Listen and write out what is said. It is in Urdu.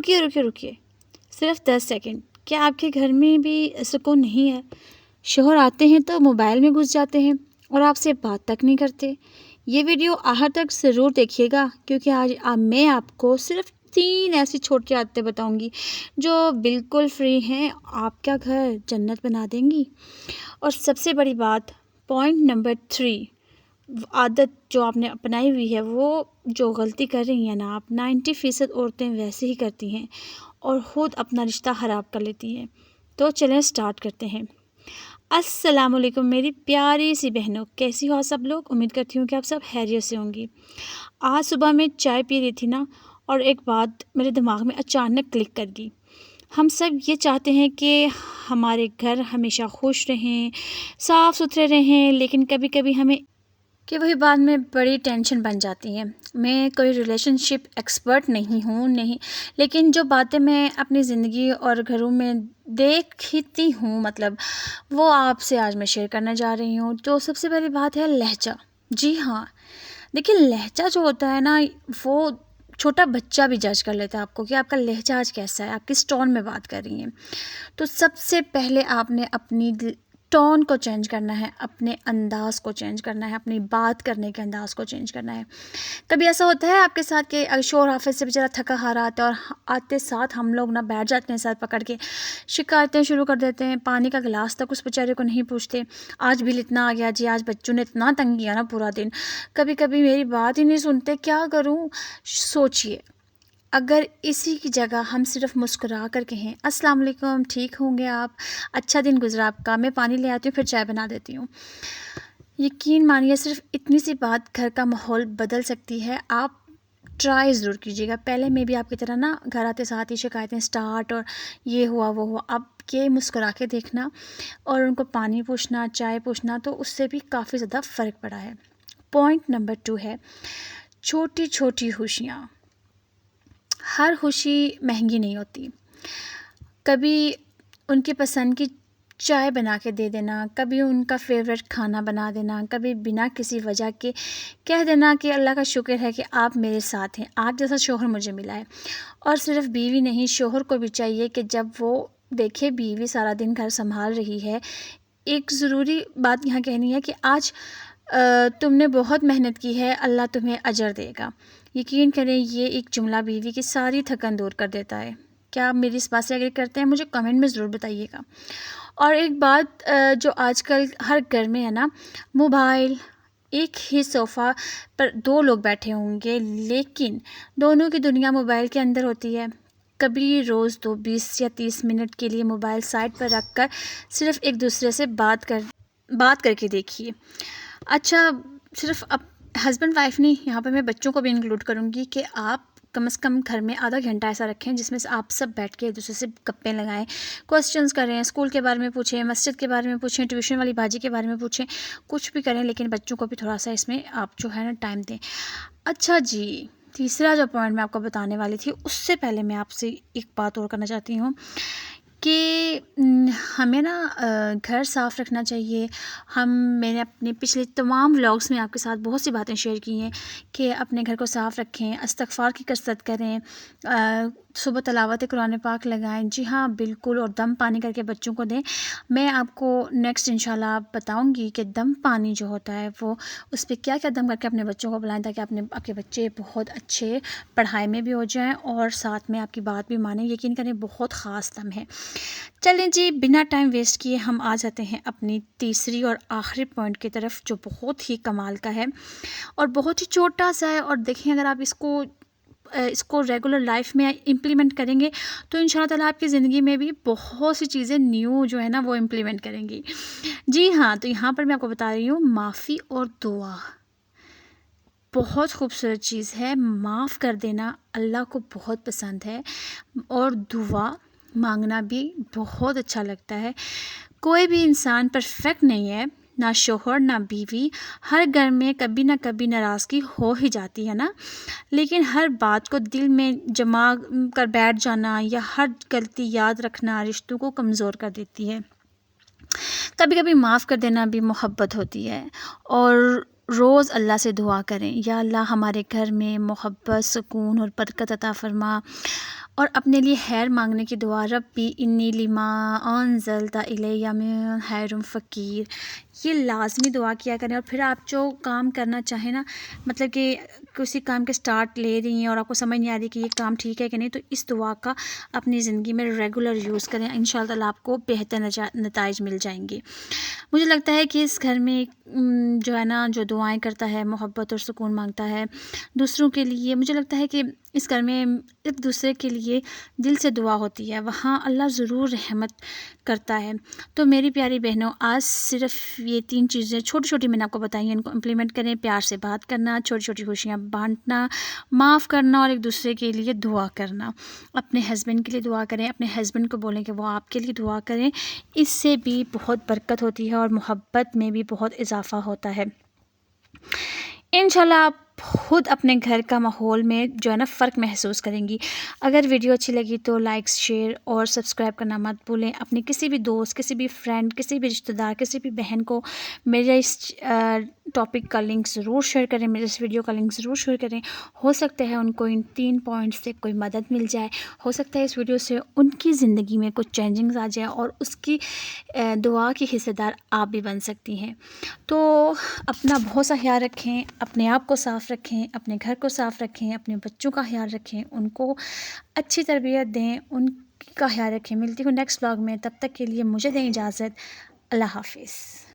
رکیے رکیے رکیے، صرف 10 سیکنڈ. کیا آپ کے گھر میں بھی سکون نہیں ہے؟ شوہر آتے ہیں تو موبائل میں گھس جاتے ہیں اور آپ سے بات تک نہیں کرتے. یہ ویڈیو آخر تک ضرور دیکھیے گا، کیونکہ آج میں آپ کو صرف 3 ایسی چھوٹی عادتیں بتاؤں گی جو بالکل فری ہیں، آپ کا گھر جنت بنا دیں گی. اور سب سے بڑی بات، پوائنٹ نمبر 3، عادت جو آپ نے اپنائی ہوئی ہے، وہ جو غلطی کر رہی ہیں نا آپ، 90% عورتیں ویسے ہی کرتی ہیں اور خود اپنا رشتہ خراب کر لیتی ہیں. تو چلیں سٹارٹ کرتے ہیں. السلام علیکم میری پیاری سی بہنوں، کیسی ہو سب لوگ؟ امید کرتی ہوں کہ آپ سب خیریت سے ہوں گی. آج صبح میں چائے پی رہی تھی نا، اور ایک بات میرے دماغ میں اچانک کلک کر گئی. ہم سب یہ چاہتے ہیں کہ ہمارے گھر ہمیشہ خوش رہیں، صاف ستھرے رہیں، لیکن کبھی کبھی ہمیں کہ وہی بعد میں بڑی ٹینشن بن جاتی ہیں. میں کوئی ریلیشن شپ ایکسپرٹ نہیں ہوں، لیکن جو باتیں میں اپنی زندگی اور گھروں میں دیکھتی ہوں، وہ آپ سے آج میں شیئر کرنے جا رہی ہوں. تو سب سے پہلی بات ہے لہجہ. جی ہاں، دیکھیے لہجہ جو ہوتا ہے نا، وہ چھوٹا بچہ بھی جج کر لیتا ہے آپ کو کہ آپ کا لہجہ آج کیسا ہے، آپ کس ٹون میں بات کر رہی ہیں. تو سب سے پہلے آپ نے اپنی ٹون کو چینج کرنا ہے، اپنے انداز کو چینج کرنا ہے، اپنی بات کرنے کے انداز کو چینج کرنا ہے. کبھی ایسا ہوتا ہے آپ کے ساتھ کہ شوہر آفس سے بیچارہ تھکا ہارا آتا ہے اور آتے ساتھ ہم لوگ نہ بیٹھ جاتے ہیں ساتھ پکڑ کے، شکایتیں شروع کر دیتے ہیں، پانی کا گلاس تک اس بیچارے کو نہیں پوچھتے. آج بل اتنا آ گیا جی، آج بچوں نے اتنا تنگ کیا نا پورا دن، کبھی کبھی میری بات ہی نہیں سنتے، کیا کروں؟ سوچئے اگر اسی کی جگہ ہم صرف مسکرا کر کہیں السلام علیکم، ٹھیک ہوں گے آپ، اچھا دن گزرا آپ کا، میں پانی لے آتی ہوں پھر چائے بنا دیتی ہوں. یقین مانیے صرف اتنی سی بات گھر کا ماحول بدل سکتی ہے. آپ ٹرائی ضرور کیجیے گا. پہلے میں بھی آپ کی طرح نا گھر آتے ساتھ ہی شکایتیں سٹارٹ، اور یہ ہوا وہ ہوا. اب یہ مسکرا کے دیکھنا اور ان کو پانی پوچھنا، چائے پوچھنا، تو اس سے بھی کافی زیادہ فرق پڑا ہے. پوائنٹ نمبر 2 ہے چھوٹی چھوٹی خوشیاں. ہر خوشی مہنگی نہیں ہوتی. کبھی ان کی پسند کی چائے بنا کے دے دینا، کبھی ان کا فیوریٹ کھانا بنا دینا، کبھی بنا کسی وجہ کے کہہ دینا کہ اللہ کا شکر ہے کہ آپ میرے ساتھ ہیں، آپ جیسا شوہر مجھے ملا ہے. اور صرف بیوی نہیں، شوہر کو بھی چاہیے کہ جب وہ دیکھے بیوی سارا دن گھر سنبھال رہی ہے، ایک ضروری بات یہاں کہنی ہے کہ آج تم نے بہت محنت کی ہے، اللہ تمہیں اجر دے گا. یقین کریں یہ ایک جملہ بیوی کی ساری تھکن دور کر دیتا ہے. کیا آپ میری اس بات سے اگری کرتے ہیں؟ مجھے کمنٹ میں ضرور بتائیے گا. اور ایک بات جو آج کل ہر گھر میں ہے نا، موبائل. ایک ہی صوفہ پر 2 لوگ بیٹھے ہوں گے، لیکن دونوں کی دنیا موبائل کے اندر ہوتی ہے. کبھی روز 20 یا 30 منٹ کے لیے موبائل سائڈ پر رکھ کر صرف ایک دوسرے سے بات کر کے دیکھیے. اچھا، صرف اب ہسبینڈ وائف نہیں، یہاں پہ میں بچوں کو بھی انکلوڈ کروں گی کہ آپ کم از کم گھر میں آدھا گھنٹہ ایسا رکھیں جس میں سے آپ سب بیٹھ کے ایک دوسرے سے گپیں لگائیں، کوسچنس کریں، اسکول کے بارے میں پوچھیں، مسجد کے بارے میں پوچھیں، ٹیوشن والی باجی کے بارے میں پوچھیں، کچھ بھی کریں، لیکن بچوں کو بھی تھوڑا سا اس میں آپ جو ہے نا ٹائم دیں. اچھا جی، تیسرا جو پوائنٹ میں آپ کو بتانے والی تھی، اس سے پہلے میں آپ سے ایک بات اور کرنا چاہتی ہوں کہ ہمیں نا گھر صاف رکھنا چاہیے. میں نے اپنے پچھلے تمام ولاگس میں آپ کے ساتھ بہت سی باتیں شیئر کی ہیں کہ اپنے گھر کو صاف رکھیں، استغفار کی کثرت کریں، صبح تلاوت قرآن پاک لگائیں. جی ہاں بالکل، اور دم پانی کر کے بچوں کو دیں. میں آپ کو نیکسٹ انشاءاللہ بتاؤں گی کہ دم پانی جو ہوتا ہے وہ اس پہ کیا کیا دم کر کے اپنے بچوں کو بلائیں، تاکہ آپ کے بچے بہت اچھے پڑھائی میں بھی ہو جائیں اور ساتھ میں آپ کی بات بھی مانیں. یقین کریں بہت خاص دم ہے. چلیں جی، بنا ٹائم ویسٹ کیے ہم آ جاتے ہیں اپنی تیسری اور آخری پوائنٹ کی طرف، جو بہت ہی کمال کا ہے اور بہت ہی چھوٹا سا ہے. اور دیکھیں اگر آپ اس کو ریگولر لائف میں امپلیمنٹ کریں گے تو ان شاء اللہ تعالیٰ آپ کی زندگی میں بھی بہت سی چیزیں نیو جو ہے نا وہ امپلیمنٹ کریں گی. جی ہاں، تو یہاں پر میں آپ کو بتا رہی ہوں معافی اور دعا. بہت خوبصورت چیز ہے. معاف کر دینا اللہ کو بہت پسند ہے، اور دعا مانگنا بھی بہت اچھا لگتا ہے. کوئی بھی انسان پرفیکٹ نہیں ہے، نہ شوہر نہ بیوی. ہر گھر میں کبھی نہ کبھی ناراضگی ہو ہی جاتی ہے نا، لیکن ہر بات کو دل میں جما کر بیٹھ جانا یا ہر غلطی یاد رکھنا رشتوں کو کمزور کر دیتی ہے. کبھی کبھی معاف کر دینا بھی محبت ہوتی ہے. اور روز اللہ سے دعا کریں، یا اللہ ہمارے گھر میں محبت، سکون اور برکت عطا فرما. اور اپنے لیے خیر مانگنے کی دعا، ربی انی لما انزلت الی من خیر فقیر، یہ لازمی دعا کیا کریں۔ اور پھر آپ جو کام کرنا چاہیں نا، مطلب کہ کسی کام کے سٹارٹ لے رہی ہیں اور آپ کو سمجھ نہیں آ رہی کہ یہ کام ٹھیک ہے کہ نہیں، تو اس دعا کا اپنی زندگی میں ریگولر یوز کریں، انشاءاللہ آپ کو بہتر نتائج مل جائیں گے۔ مجھے لگتا ہے کہ اس گھر میں جو ہے نا، جو دعائیں کرتا ہے، محبت اور سکون مانگتا ہے دوسروں کے لیے، مجھے لگتا ہے کہ اس گھر میں ایک دوسرے کے لیے دل سے دعا ہوتی ہے، وہاں اللہ ضرور رحمت کرتا ہے۔ تو میری پیاری بہنوں، آج صرف یہ 3 چیزیں چھوٹی چھوٹی میں نے آپ کو بتائی ہیں، ان کو امپلیمنٹ کریں۔ پیار سے بات کرنا، چھوٹی چھوٹی خوشیاں بانٹنا، معاف کرنا اور ایک دوسرے کے لیے دعا کرنا۔ اپنے ہسبینڈ کے لیے دعا کریں، اپنے ہسبینڈ کو بولیں کہ وہ آپ کے لیے دعا کریں، اس سے بھی بہت برکت ہوتی ہے اور محبت میں بھی بہت اضافہ ہوتا ہے۔ انشاءاللہ آپ خود اپنے گھر کا ماحول میں جو ہے نا فرق محسوس کریں گی۔ اگر ویڈیو اچھی لگی تو لائکس، شیئر اور سبسکرائب کرنا مت بھولیں۔ اپنے کسی بھی دوست، کسی بھی فرینڈ، کسی بھی رشتہ دار، کسی بھی بہن کو میرے اس ٹاپک کا لنک ضرور شیئر کریں، میرے اس ویڈیو کا لنک ضرور شیئر کریں۔ ہو سکتا ہے ان کو ان 3 پوائنٹس سے کوئی مدد مل جائے، ہو سکتا ہے اس ویڈیو سے ان کی زندگی میں کچھ چینجنگز آ جائے اور اس کی دعا کی حصے دار آپ بھی بن سکتی ہیں۔ تو اپنا بہت سا خیال رکھیں، اپنے آپ کو صاف رکھیں، اپنے گھر کو صاف رکھیں، اپنے بچوں کا خیال رکھیں، ان کو اچھی تربیت دیں، ان کا خیال رکھیں۔ ملتی ہوں نیکسٹ بلاگ میں، تب تک کے لیے مجھے دیں اجازت۔ اللہ حافظ۔